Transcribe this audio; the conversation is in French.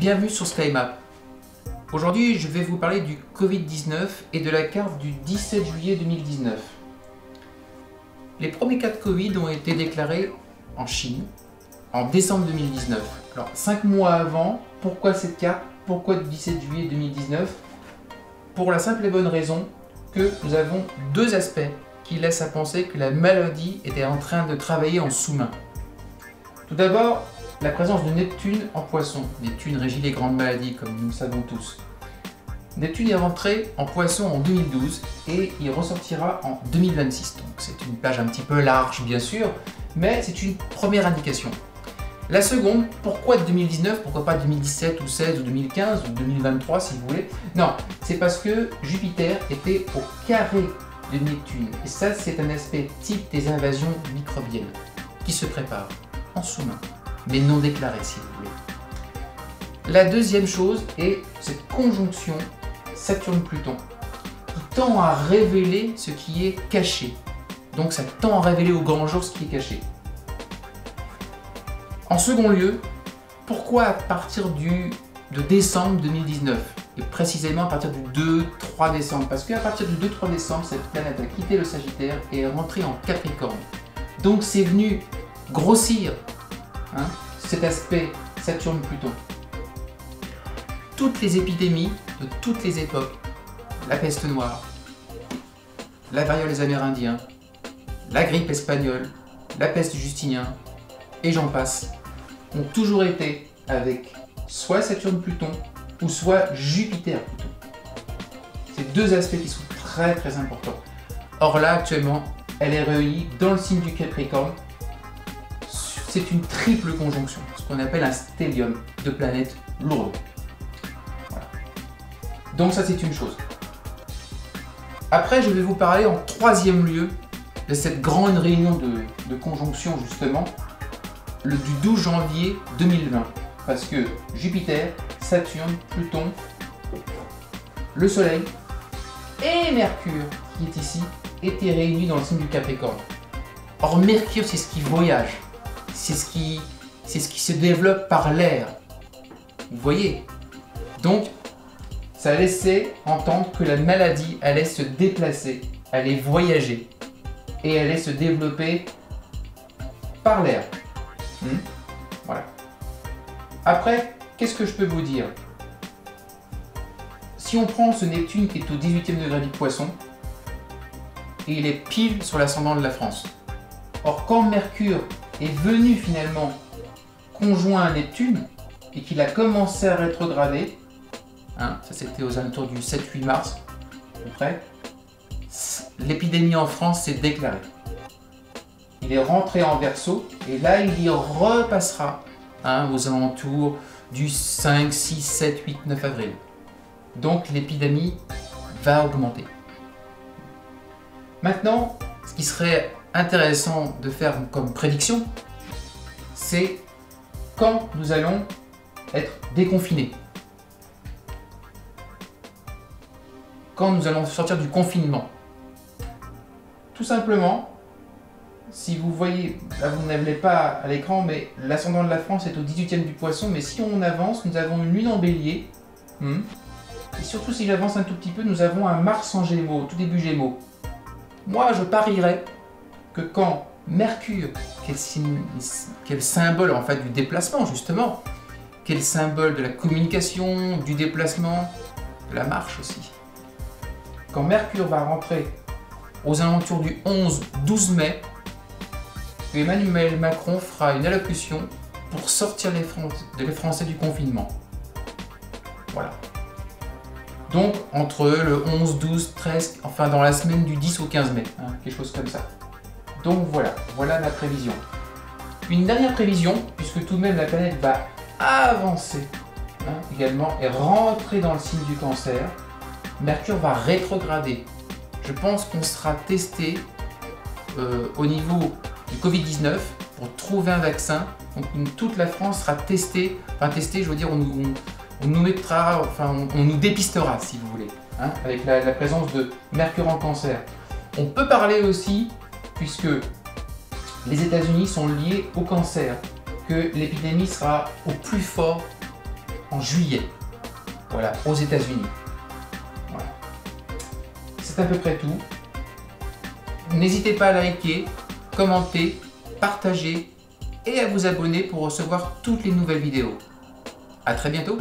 bienvenue sur SkyMap. Aujourd'hui, je vais vous parler du Covid-19 et de la carte du 17 juillet 2019. Les premiers cas de Covid ont été déclarés en Chine en décembre 2019. Alors, 5 mois avant, pourquoi cette carte? Pourquoi le 17 juillet 2019? Pour la simple et bonne raison que nous avons deux aspects qui laissent à penser que la maladie était en train de travailler en sous-main. Tout d'abord, la présence de Neptune en Poisson. Neptune régit les grandes maladies, comme nous le savons tous. Neptune est rentré en Poisson en 2012 et il ressortira en 2026. Donc c'est une plage un petit peu large, bien sûr, mais c'est une première indication. La seconde, pourquoi 2019? Pourquoi pas 2017 ou 16 ou 2015 ou 2023 si vous voulez? Non, c'est parce que Jupiter était au carré de Neptune. Et ça, c'est un aspect type des invasions microbiennes qui se préparent en sous-main, mais non déclarées si vous voulez. La deuxième chose est cette conjonction Saturne-Pluton qui tend à révéler ce qui est caché. Donc ça tend à révéler au grand jour ce qui est caché. En second lieu, pourquoi à partir de décembre 2019 et précisément à partir du 2-3 décembre? Parce qu'à partir du 2-3 décembre, cette planète a quitté le Sagittaire et est rentrée en Capricorne. Donc c'est venu grossir cet aspect Saturne-Pluton. Toutes les épidémies de toutes les époques, la peste noire, la variole des Amérindiens, la grippe espagnole, la peste du Justinien, et j'en passe, ont toujours été avec soit Saturne-Pluton ou soit Jupiter-Pluton. C'est deux aspects qui sont très très importants. Or là, actuellement, elle est réunie dans le signe du Capricorne. C'est une triple conjonction, ce qu'on appelle un stellium de planètes lourdes. Voilà. Donc ça, c'est une chose. Après, je vais vous parler en troisième lieu de cette grande réunion de conjonction, justement, du 12 janvier 2020. Parce que Jupiter, Saturne, Pluton, le Soleil et Mercure, qui est ici, étaient réunis dans le signe du Capricorne. Or, Mercure, c'est ce qui voyage. C'est ce qui se développe par l'air. Vous voyez? Donc, ça laissait entendre que la maladie allait se déplacer, allait voyager et allait se développer par l'air. Voilà. Après, qu'est-ce que je peux vous dire? Si on prend ce Neptune qui est au 18e degré du Poisson, et il est pile sur l'ascendant de la France. Or, quand Mercure est venu finalement conjoint à Neptune et qu'il a commencé à rétrograder, ça c'était aux alentours du 7-8 mars, à peu près, l'épidémie en France s'est déclarée. Il est rentré en Verseau et là il y repassera aux alentours du 5, 6, 7, 8, 9 avril. Donc l'épidémie va augmenter. Maintenant, ce qui serait intéressant de faire comme prédiction, c'est quand nous allons être déconfinés. Quand nous allons sortir du confinement. Tout simplement, si vous voyez, là vous ne l'avez pas à l'écran, mais l'ascendant de la France est au 18e du Poisson, mais si on avance, nous avons une lune en Bélier, et surtout si j'avance un tout petit peu, nous avons un Mars en Gémeaux, au tout début Gémeaux. Moi, je parierais que quand Mercure, qui est le symbole en fait du déplacement justement, qui est le symbole de la communication, du déplacement, de la marche aussi, quand Mercure va rentrer aux alentours du 11-12 mai, Emmanuel Macron fera une allocution pour sortir les Français du confinement. Voilà. Donc entre le 11, 12, 13, enfin dans la semaine du 10 au 15 mai, quelque chose comme ça. Donc voilà ma prévision. Une dernière prévision, puisque tout de même la planète va avancer également et rentrer dans le signe du Cancer. Mercure va rétrograder. Je pense qu'on sera testé au niveau du Covid-19 pour trouver un vaccin. Donc toute la France sera testée, je veux dire, on nous mettra, on nous dépistera si vous voulez, avec la présence de Mercure en Cancer. On peut parler aussi, puisque les États-Unis sont liés au cancer, que l'épidémie sera au plus fort en juillet. Voilà, aux États-Unis. Voilà. C'est à peu près tout. N'hésitez pas à liker, commenter, partager et à vous abonner pour recevoir toutes les nouvelles vidéos. À très bientôt!